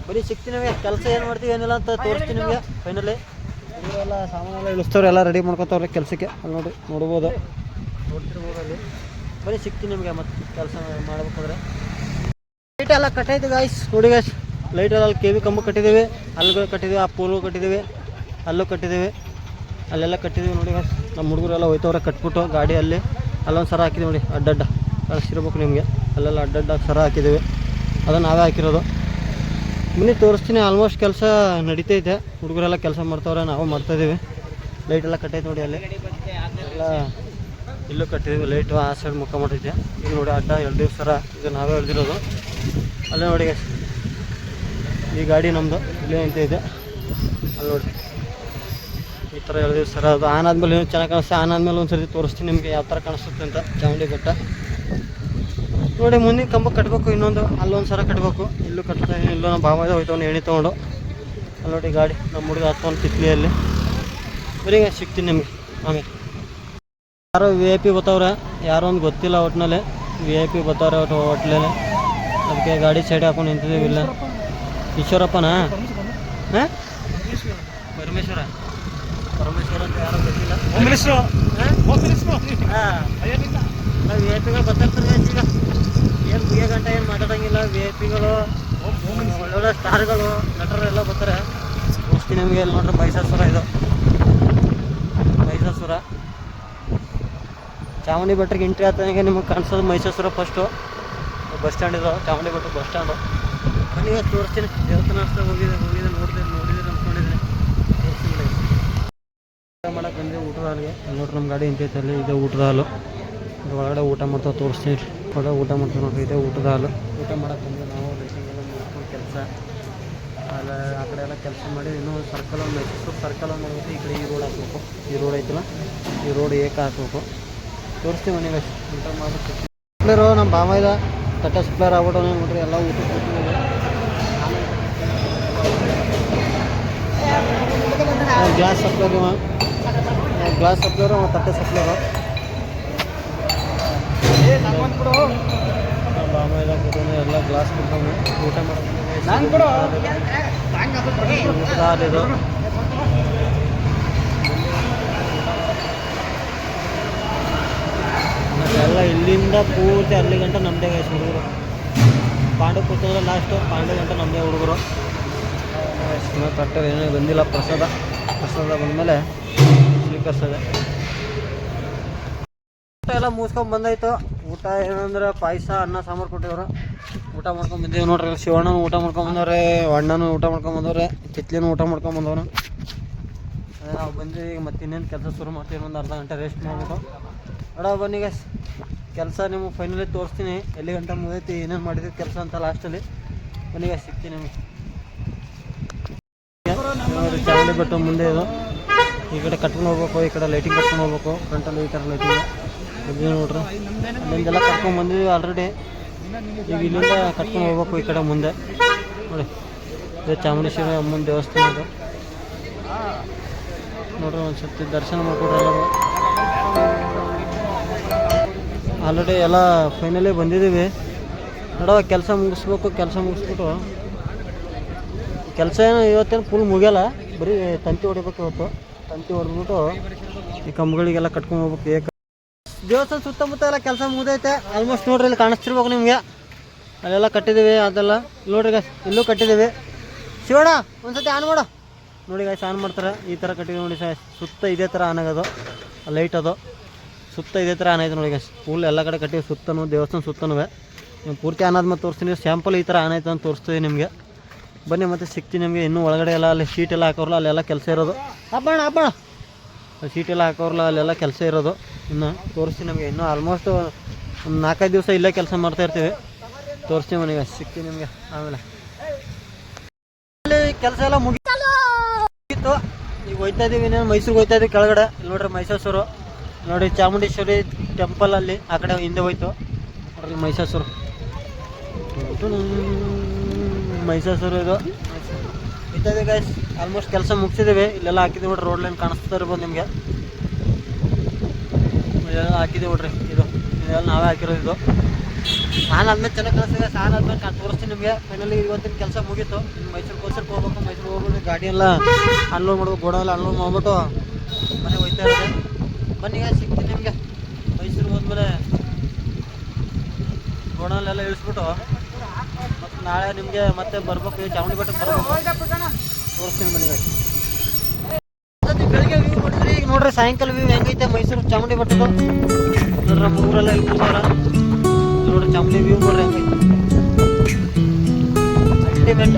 ಬರೀ ಸಿಗ್ತೀನಿ ನಿಮಗೆ. ಕೆಲಸ ಏನು ಮಾಡ್ತೀವಿ ಏನಿಲ್ಲ ಅಂತ ತೋರಿಸ್ತೀನಿ ನಿಮಗೆ. ಫೈನಲಿ ಇವರೆಲ್ಲ ಸಾಮಾನೆಲ್ಲ ಇಳಿಸ್ತವ್ರೆ, ಎಲ್ಲ ರೆಡಿ ಮಾಡ್ಕೊತವ್ರೆ ಕೆಲಸಕ್ಕೆ. ಅಲ್ಲಿ ನೋಡ್ಬೋದು ನೋಡ್ತಿರ್ಬೋದು ಅಲ್ಲಿ. ಬರೀ ಸಿಗ್ತೀನಿ ನಿಮಗೆ ಮತ್ತೆ ಕೆಲಸ ಮಾಡ್ಬೇಕಾದ್ರೆ. ಲೈಟ್ ಎಲ್ಲ ಕಟ್ಟೈತೆ ಗಾಯ್ಸ್ ನೋಡಿ ಗಾಯ್ಸ್. ಲೈಟೆಲ್ಲ ಅಲ್ಲಿ ಕೆ ವಿ ಕಂಬ ಕಟ್ಟಿದ್ದೀವಿ, ಅಲ್ಲಿಗಳು ಕಟ್ಟಿದ್ದೀವಿ, ಆ ಪೋಲು ಕಟ್ಟಿದ್ದೀವಿ, ಅಲ್ಲೂ ಕಟ್ಟಿದ್ದೀವಿ, ಅಲ್ಲೆಲ್ಲ ಕಟ್ಟಿದ್ದೀವಿ ನೋಡಿ ಗಾಯ್ಸ್. ನಮ್ಮ ಹುಡುಗರೆಲ್ಲ ಹೋಯ್ತವ್ರೆ ಕಟ್ಬಿಟ್ಟು ಗಾಡಿ. ಅಲ್ಲೊಂದು ಸರ ಹಾಕಿದ್ದೀವಿ ನೋಡಿ, ಅಡ್ಡಡ್ಡ ಕಳಿಸಿರ್ಬೇಕು ನಿಮಗೆ. ಅಲ್ಲೆಲ್ಲ ಅಡ್ಡಡ್ಡ ಸರ ಹಾಕಿದ್ದೀವಿ, ಅದನ್ನು ನಾವೇ ಹಾಕಿರೋದು. ಬನ್ನಿ ತೋರಿಸ್ತೀನಿ. ಆಲ್ಮೋಸ್ಟ್ ಕೆಲಸ ನಡೀತೈತೆ, ಹುಡುಗರೆಲ್ಲ ಕೆಲಸ ಮಾಡ್ತವ್ರೆ, ನಾವು ಮಾಡ್ತಾಯಿದ್ದೀವಿ. ಲೈಟೆಲ್ಲ ಕಟ್ಟೈತೆ ನೋಡಿ. ಅಲ್ಲಿ ಎಲ್ಲ ಇಲ್ಲೂ ಕಟ್ಟಿದ್ದೀವಿ ಲೈಟು. ಆ ಸೈಡ್ ಮುಖ ಮಾಡಿದ್ದೆ. ಇಲ್ಲಿ ನೋಡಿ ಅಡ್ಡ ಎಳ್ದೀವಿ ಸರ, ಇದು ನಾವೇ ಎಳ್ದಿರೋದು. ಅಲ್ಲೇ ನೋಡಿ ಈ ಗಾಡಿ ನಮ್ಮದು ಇಲ್ಲೇ ನಿಂತೈತೆ. ಅಲ್ಲಿ ನೋಡಿ ಈ ಥರ ಎಳ್ದೀವಿ ಸರ. ಅದು ಆನ್ ಆದಮೇಲೆ ಚೆನ್ನಾಗಿ ಕಾಣಿಸುತ್ತೆ. ಆನ್ ಆದಮೇಲೆ ಒಂದು ಸರ್ತಿ ತೋರಿಸ್ತೀನಿ ನಿಮಗೆ ಯಾವ ಥರ ಕಾಣಿಸುತ್ತೆ ಅಂತ ಚಾಮುಂಡಿ ಬೆಟ್ಟ. ನೋಡಿ ಮುಂದೆ ಕಂಬ ಕಟ್ಟಬೇಕು, ಇನ್ನೊಂದು ಅಲ್ಲೊಂದು ಸರ ಕಟ್ಟಬೇಕು. ಇಲ್ಲೂ ಕಟ್ತಾ ಇಲ್ಲೂ ನಮ್ಮ ಭಾವ ಹೋಯ್ತವನು ಎಣ್ಣೆ ತೊಗೊಂಡು. ಅಲ್ಲಿ ನೋಡಿ ಗಾಡಿ ನಮ್ಮ ಹುಡುಗ ಹತ್ತವನು ತಿತ್ಲಿಯಲ್ಲಿ. ಬರೀ ಸಿಗ್ತೀನಿ ನಿಮಗೆ ಆಮೇಲೆ. ಯಾರೋ VIP ಬರ್ತಾವ್ರೆ, ಯಾರೋ ಒಂದು ಗೊತ್ತಿಲ್ಲ ಒಟ್ಟಿನಲ್ಲಿ. VIP ಬರ್ತಾವ್ರೆ ಒಟ್ಟು ಹೋಟ್ಲಲ್ಲಿ. ಅದಕ್ಕೆ ಗಾಡಿ ಸೈಡ್ ಹಾಕೊಂಡು ನಿಂತಿದ್ದೀವಿ. ಇಲ್ಲ ಈಶ್ವರಪ್ಪನಾ? ಹಾಂ, ಪರಮೇಶ್ವರ ಅಂತ ಯಾರೋ ಗೊತ್ತಿಲ್ಲ. ನಾವು VIP ಗಳು ಬರ್ತಾಯಿರ್ತಾರೆ ಈಗ. ಏನು ಬುಯ್ಯ ಗಂಟೆ ಏನು ಮಾತಾಡೋಂಗಿಲ್ಲ. VIP ಗಳು ಒಳ್ಳೊಳ್ಳೆ ಸ್ಟಾರ್ಗಳು ನಟರೆಲ್ಲ ಬರ್ತಾರೆ. ಮೋಸ್ಟ್ಲಿ ನಿಮಗೆ ಇಲ್ಲಿ ನೋಡ್ರಿ ಮಹಿಷಾಸುರ. ಇದು ಮಹಿಷಾಸುರ. ಚಾಮುಂಡಿ ಬೆಟ್ಟಕ್ಕೆ ಎಂಟ್ರಿ ಆಗ್ತಾಗ ನಿಮಗೆ ಕಾಣಿಸೋದು ಮಹಿಷಾಸುರ ಫಸ್ಟು. ಬಸ್ ಸ್ಟ್ಯಾಂಡ್ ಇದು, ಚಾಮುಂಡಿ ಬೆಟ್ಟ ಬಸ್ ಸ್ಟ್ಯಾಂಡು. ಬನ್ನಿ ತೋರಿಸ್ತೀನಿ. ದೇವಸ್ಥಾನ ಅಷ್ಟೇ ನೋಡಿದೆ ಅಂದ್ಕೊಂಡಿದ್ದೀನಿ. ತೋರಿಸ್ತೀನಿ ಊಟ ಮಾಡೋಕೆ ಬಂದೆ ಊಟದ ಹಾಲಿಗೆ. ಅಲ್ಲಿ ನೋಡ್ರಿ ನಮ್ಮ ಗಾಡಿ ಇಂತೈತಲ್ಲಿ ಇದೆ ಊಟದ ಹಾಲು. ಒಳಗಡೆ ಊಟ ಮಾಡ್ತಾವೆ ತೋರಿಸ್ತೀನಿ. ಒಳಗಡೆ ಊಟ ಮಾಡ್ತೀವಿ ನೋಡ್ರಿ, ಇದೆ ಊಟದ ಹಾಲು. ಊಟ ಮಾಡೋಕೆ ಬಂದು ನಾವು ಲೈಟಿಂಗ್ ಎಲ್ಲ ಮುಗಿಸ್ಕೊಂಡು ಕೆಲಸ ಅಲ್ಲ ಆ ಕಡೆ ಎಲ್ಲ ಕೆಲಸ ಮಾಡಿ ಇನ್ನೂ ಸರ್ಕಲ್ ಒಂದು ಸರ್ಕಲ್ ಒಂದು ಮಾಡ್ಬೇಕು. ಈ ಕಡೆ ಈ ರೋಡ್ ಹಾಕ್ಬೇಕು. ಈ ರೋಡ್ ಐತಲ್ಲ, ಈ ರೋಡ್ ಏಕ ಹಾಕ್ಬೇಕು. ತೋರಿಸ್ತೀವಿ ಮನೆಗೆ ಊಟ ಮಾಡೋಕ್ಕೆ. ಸಪ್ಲೇರು ನಮ್ಮ ಭಾವ ಇದೆ, ತಟ್ಟೆ ಸಪ್ಲೇರ್ ಆಗ್ಬಿಟ್ಟು ನೋಡ್ರಿ. ಎಲ್ಲ ಊಟ ಗ್ಲಾಸ್ ಸಪ್ಲೇರು, ಗ್ಲಾಸ್ ಸಪ್ಲೇರು, ತಟ್ಟೆ ಸಪ್ಲೇರು. ಭಾವ ಇಲ್ಲ ಕೂತವನು, ಎಲ್ಲ ಗ್ಲಾಸ್ ಕೊಡ್ತಾವೆ. ಊಟ ಮಾಡೋದು ಊಟದ ಹಾಲಿದು. ಎಲ್ಲ ಇಲ್ಲಿಂದ ಪೂರ್ತಿ ಅಲ್ಲಿ ಗಂಟ ನಮ್ಮದೇ ಗೈಸ್ ಹುಡುಗರು. ಪಾಂಡು ಕೂತಂದ್ರೆ ಲಾಸ್ಟು ಪಾಂಡು ಗಂಟ ನಮ್ಮದೇ ಹುಡುಗರು. ಕರೆಕ್ಟಾಗಿ ಏನೂ ಬಂದಿಲ್ಲ. ಪ್ರಸಾದ ಬಂದಮೇಲೆ ಸ್ವೀಕರಿಸೋದೆ. ಊಟ ಎಲ್ಲ ಮುಗಿಸ್ಕೊಂಡು ಬಂದಾಯ್ತು. ಊಟ ಏನಂದ್ರೆ ಪಾಯಸ, ಅನ್ನ, ಸಾಂಬಾರು ಕೊಟ್ಟಿದ್ರು. ಊಟ ಮಾಡ್ಕೊಂಡು ಬಂದೀವಿ ನೋಡ್ರಿ. ಶಿವಣ್ಣನೂ ಊಟ ಮಾಡ್ಕೊಂಬಂದವ್ರೆ, ಅಣ್ಣನೂ ಊಟ ಮಾಡ್ಕೊಂಬಂದವ್ರೆ, ಚಿತ್ಲಿನೂ ಊಟ ಮಾಡ್ಕೊಂಬಂದವನು. ಅದೇ ನಾವು ಬಂದು ಈಗ ಮತ್ತೆ ಇನ್ನೇನು ಕೆಲಸ ಶುರು ಮಾಡ್ತೀವಿ. ಒಂದು ಅರ್ಧ ಗಂಟೆ ರೆಸ್ಟ್ ಮಾಡ್ಬಿಟ್ಟು ನೋಡ ಬನ್ನಿ ಗೈಸ್. ಕೆಲಸ ನಿಮಗೆ ಫೈನಲಿ ತೋರಿಸ್ತೀನಿ. ಎಲ್ಲಿ ಗಂಟೆ ಮುಗೈತಿ, ಏನೇನು ಮಾಡಿದ್ವಿ ಕೆಲಸ ಅಂತ ಲಾಸ್ಟಲ್ಲಿ. ಬನ್ನಿ ಗೈಸ್, ಸಿಗ್ತೀನಿ ನಿಮಗೆ. ಚಾಮುಂಡಿ ಬೆಟ್ಟ ಮುಂದೆ ಇದು. ಈ ಕಡೆ ಕಟ್ಕೊಂಡು ಹೋಗ್ಬೇಕು, ಈ ಕಡೆ ಲೈಟಿಂಗ್ ಕಟ್ಕೊಂಡು ಹೋಗ್ಬೇಕು. ಫ್ರಂಟಲ್ಲಿ ಈ ಥರ ಲೈಟಿಂಗ್ ಬಂದಿದೆ ನೋಡ್ರಿ. ಅಲ್ಲಿಂದೆಲ್ಲ ಕರ್ಕೊಂಡು ಬಂದಿದ್ದೀವಿ ಆಲ್ರೆಡಿ. ಈಗ ಇಲ್ಲಿಂದ ಕಟ್ಕೊಂಡು ಹೋಗ್ಬೇಕು ಈ ಕಡೆ ಮುಂದೆ ನೋಡಿ. ಇದು ಚಾಮುಂಡೇಶ್ವರಿ ಅಮ್ಮನ ದೇವಸ್ಥಾನ ಇದು ನೋಡ್ರಿ. ಒಂದು ಸರ್ತಿ ದರ್ಶನ ಮಾಡ್ಕೊಡ್ರಿ ಎಲ್ಲರೂ. ಆಲ್ರೆಡಿ ಎಲ್ಲ ಫೈನಲಿ ಬಂದಿದ್ದೀವಿ. ನೋಡುವ ಕೆಲಸ ಮುಗಿಸ್ಬೇಕು. ಕೆಲಸ ಮುಗಿಸ್ಬಿಟ್ಟು ಕೆಲಸ ಏನು ಇವತ್ತೇನು ಫುಲ್ ಮುಗಿಯಲ್ಲ, ಬರೀ ತಂತಿ ಹೊಡಿಬೇಕು ಇವತ್ತು. ತಂತಿ ಹೊಡೆದ್ಬಿಟ್ಟು ಈ ಕಂಬಗಳಿಗೆಲ್ಲ ಕಟ್ಕೊಂಡು ಹೋಗ್ಬೇಕು. ದೇವಸ್ಥಾನ ಸುತ್ತಮುತ್ತ ಎಲ್ಲ ಕೆಲಸ ಮುಗಿದೈತೆ ಆಲ್ಮೋಸ್ಟ್. ನೋಡ್ರಿ ಇಲ್ಲಿ ಕಾಣಿಸ್ತಿರ್ಬೇಕು ನಿಮಗೆ. ಅಲ್ಲೆಲ್ಲ ಕಟ್ಟಿದ್ದೀವಿ ಅದೆಲ್ಲ ನೋಡ್ರಿ ಗಾಯ್ಸ್. ಇಲ್ಲೂ ಕಟ್ಟಿದ್ದೀವಿ. ಶಿವಣ್ಣ ಒಂದ್ಸತಿ ಆನ್ ಮಾಡು ನೋಡಿ ಗಾಯ್ಸ್. ಆನ್ ಮಾಡ್ತಾರೆ. ಈ ಥರ ಕಟ್ಟಿದ್ದೀವಿ ನೋಡಿ ಸರ್. ಸುತ್ತ ಇದೇ ಥರ ಆನ್ ಆಗೋದು ಲೈಟ್. ಅದು ಸುತ್ತ ಇದೇ ಥರ ಆನ್ ಆಯ್ತು ನೋಡಿ ಗಾಯ್ಸ್. ಫುಲ್ ಎಲ್ಲ ಕಡೆ ಕಟ್ಟಿವಿ ಸುತ್ತನೂ, ದೇವಸ್ಥಾನ ಸುತ್ತನೂ. ನೀವು ಪೂರ್ತಿ ಆನ್ ಆದ್ಮೇಲೆ ತೋರಿಸ್ತೀನಿ. ಸ್ಯಾಂಪಲ್ ಈ ಥರ ಆನ್ ಆಯ್ತು ಅಂತ ತೋರಿಸ್ತೀವಿ ನಿಮಗೆ. ಬನ್ನಿ ಮತ್ತೆ ಸಿಗ್ತೀನಿ ನಿಮಗೆ. ಇನ್ನೂ ಒಳಗಡೆ ಎಲ್ಲ ಅಲ್ಲಿ ಶೀಟ್ ಎಲ್ಲ ಹಾಕೋರಲ್ಲ, ಅಲ್ಲೆಲ್ಲ ಕೆಲಸ ಇರೋದು. ಹಬ್ಬಣ್ಣ ಶೀಟ್ ಎಲ್ಲ ಹಾಕೋರಲ್ಲ, ಅಲ್ಲೆಲ್ಲ ಕೆಲಸ ಇರೋದು. ಇನ್ನು ತೋರಿಸ್ತೀನಿ ನಿಮಗೆ. ಇನ್ನೂ ಆಲ್ಮೋಸ್ಟ್ ಒಂದು 4-5 ದಿವಸ ಇಲ್ಲೇ ಕೆಲಸ ಮಾಡ್ತಾಯಿರ್ತೀವಿ. ತೋರಿಸ್ತೀವಿ ಮನೆಗೆ, ಸಿಗ್ತೀನಿ ನಿಮಗೆ ಆಮೇಲೆ. ಕೆಲಸ ಎಲ್ಲ ಮುಗೀತು. ಈಗ ಹೋಗ್ತಾ ಇದ್ದೀವಿ, ಇನ್ನೇನು ಮೈಸೂರಿಗೆ ಹೋಗ್ತಾ ಇದ್ದೀವಿ ಕೆಳಗಡೆ. ಇಲ್ಲಿ ನೋಡ್ರಿ ಮಹಿಷಾಸುರ ನೋಡಿ, ಚಾಮುಂಡೇಶ್ವರಿ ಟೆಂಪಲ್ ಅಲ್ಲಿ ಆ ಕಡೆ ಹಿಂದೆ ಹೋಯ್ತು ನೋಡ್ರಿ ಮಹಿಷಾಸುರ. ಮಹಿಷಾಸುರ ಇದು ಹೋಗ್ತಾ ಇದೆ ಗೈಸ್. ಆಲ್ಮೋಸ್ಟ್ ಕೆಲಸ ಮುಗಿಸಿದ್ದೀವಿ. ಇಲ್ಲೆಲ್ಲ ಹಾಕಿದ್ದೀವಿ ನೋಡ್ರಿ. ರೋಡ್ ಲೈನ್ ಕಾಣಿಸ್ತಾ ಇರ್ಬೋದು ನಿಮಗೆ. ಇದೆಲ್ಲ ಹಾಕಿದ್ದೀವಿ ನೋಡ್ರಿ. ಇದೆಲ್ಲ ನಾವೇ ಹಾಕಿರೋದು. ಇದು ಆನ್ ಆದ್ಮೇಲೆ ಚೆನ್ನಾಗಿ ಕಾಣಿಸ್ತಿದೆ. ಆನ್ ಆದ್ಮೇಲೆ ತೋರಿಸ್ತೀನಿ ನಿಮಗೆ. ಫೈನಲಿ ಇವತ್ತಿನ ಕೆಲಸ ಮುಗೀತು. ಇನ್ನು ಮೈಸೂರಿಗೆ ಹೋಗ್ಬೇಕು. ಮೈಸೂರಿಗೆ ಹೋಗ್ಬಿಟ್ಟು ಗಾಡಿ ಎಲ್ಲ ಅನ್ಲೋಡ್ ಮಾಡ್ಬೇಕು. ಗೋಡೌನ್ ಅನ್ಲೋಡ್ ಮಾಡ್ಬಿಟ್ಟು ಮನೆಗೆ ಹೋಗ್ತಾ ಇರೋದೆ. ಬನ್ನಿ ಸಿಗ್ತೀನಿ ನಿಮಗೆ. ಮೈಸೂರಿಗೆ ಹೋದ್ಮೇಲೆ ಗೋಡೌನ್ಲೆಲ್ಲ ಇಳಿಸ್ಬಿಟ್ಟು ಮತ್ತು ನಾಳೆ ನಿಮಗೆ ಮತ್ತೆ ಬರ್ಬೇಕು. ಚಾಮುಂಡಿ ಬೆಟ್ಟಕ್ಕೆ ಬರ್ಬೇಕು. ತೋರಿಸ್ತೀನಿ ಮನೆಗೆ. ಬೆಳಿಗ್ಗೆ ವ್ಯೂ ಮಾಡಿದ್ರಿ. ಈಗ ನೋಡ್ರಿ ಸಾಯಂಕಾಲ ವ್ಯೂ ಹೆಂಗೈತೆ ಮೈಸೂರು ಚಾಮುಂಡಿ ಬೆಟ್ಟದ್ದು ನೋಡ್ರಿ. ನಮ್ಮ ಊರೆಲ್ಲ ಇಲ್ಲಿ ಕೂತಾರ ನೋಡ್ರಿ. ಚಾಮುಂಡಿ ವ್ಯೂ ನೋಡ್ರಿ ಹೆಂಗೈತೆ. ಅಲ್ಟಿಮೇಟ್.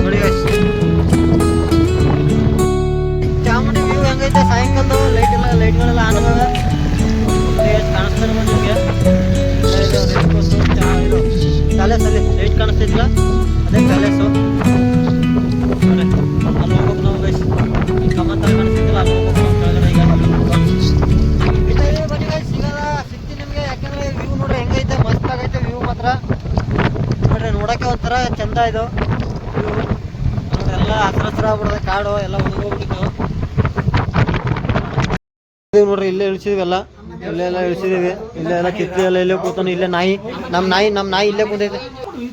ನೋಡಿ ಚಾಮುಂಡಿ ವ್ಯೂ ಹೆಂಗೈತೆ ಸಾಯಂಕಾಲದ. ಲೈಟ್ಗಳೆಲ್ಲ ಆನ್ ಅದಾವೆ. ಕಾಣಿಸ್ತಾರೆ ನಿಮಗೆ. ಪ್ಯಾಲೇಸಲ್ಲಿ ಲೈಟ್ ಕಾಣಿಸ್ತಿದ್ದಿಲ್ಲ, ಅದೇ ಪ್ಯಾಲೇಸು. ಅಲ್ಲಿ ಹೋಗ್ಬೇಕು ನಾವು ಗೈಸ್. ಕಮ್ಮಂತ ಕಾಣಿಸ್ತಿದ್ದಿಲ್ಲ, ಅಲ್ಲಿ ಹೋಗ್ಬೇಕು. ಇದು ಎಲ್ಲ ಹಸಿರು ಆಗ್ಬಿಡ್ದೆ ಕಾಡು ಎಲ್ಲ ಹೋಗ್ಬಿಟ್ಟಿತ್ತು ನೋಡ್ರಿ. ಇಲ್ಲೇ ಇಳಿಸಿದ್ವಿ ಇಲ್ಲೆಲ್ಲ ಇಳಿಸಿದೀವಿ. ಇಲ್ಲೆಲ್ಲ ಕಿತ್ತಿ ಎಲ್ಲ ಇಲ್ಲೇ ಕೂತಾನೆ. ಇಲ್ಲೇ ನಮ್ಮ ನಾಯಿ ಇಲ್ಲೇ ಕೂತೈತೆ.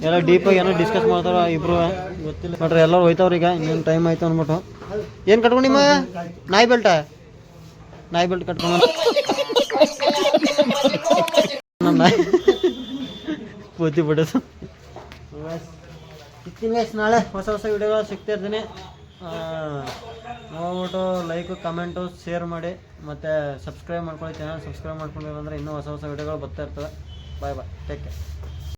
ಎಲ್ಲ ಡೀಪಾಗಿ ಏನೋ ಡಿಸ್ಕಸ್ ಮಾಡ್ತಾರ ಇಬ್ರು, ಗೊತ್ತಿಲ್ಲ ನೋಡ್ರಿ. ಎಲ್ಲರೂ ಹೋಯ್ತವ್ರ ಈಗ, ಇನ್ನೇನು ಟೈಮ್ ಆಯ್ತು ಅಂದ್ಬಿಟ್ಟು. ಏನು ಕಟ್ಕೊಂಡು ನಿಮ್ಮ ನಾಯಿ ಬೆಲ್ಟ್ ಕಟ್ಕೊಂಡು ನಮ್ಮ ನಾಯಿ ಕೂತಿ ಬಿಡೋದು. ಸಿಗ್ತೀನಿ ಗೈಸ್, ನಾಳೆ ಹೊಸ ವಿಡಿಯೋಗಳು ಸಿಗ್ತಾ ಇರ್ತೀನಿ. ನೋಡ್ಬಿಟ್ಟು ಲೈಕು ಕಮೆಂಟು ಶೇರ್ ಮಾಡಿ ಮತ್ತು ಸಬ್ಸ್ಕ್ರೈಬ್ ಮಾಡ್ಕೊಳ್ಳಿ. ಚಾನಲ್ ಸಬ್ಸ್ಕ್ರೈಬ್ ಮಾಡ್ಕೊಂಡಿಲ್ಲ ಅಂದರೆ ಇನ್ನೂ ಹೊಸ ವಿಡಿಯೋಗಳು ಬರ್ತಾ ಇರ್ತವೆ. Bye take care.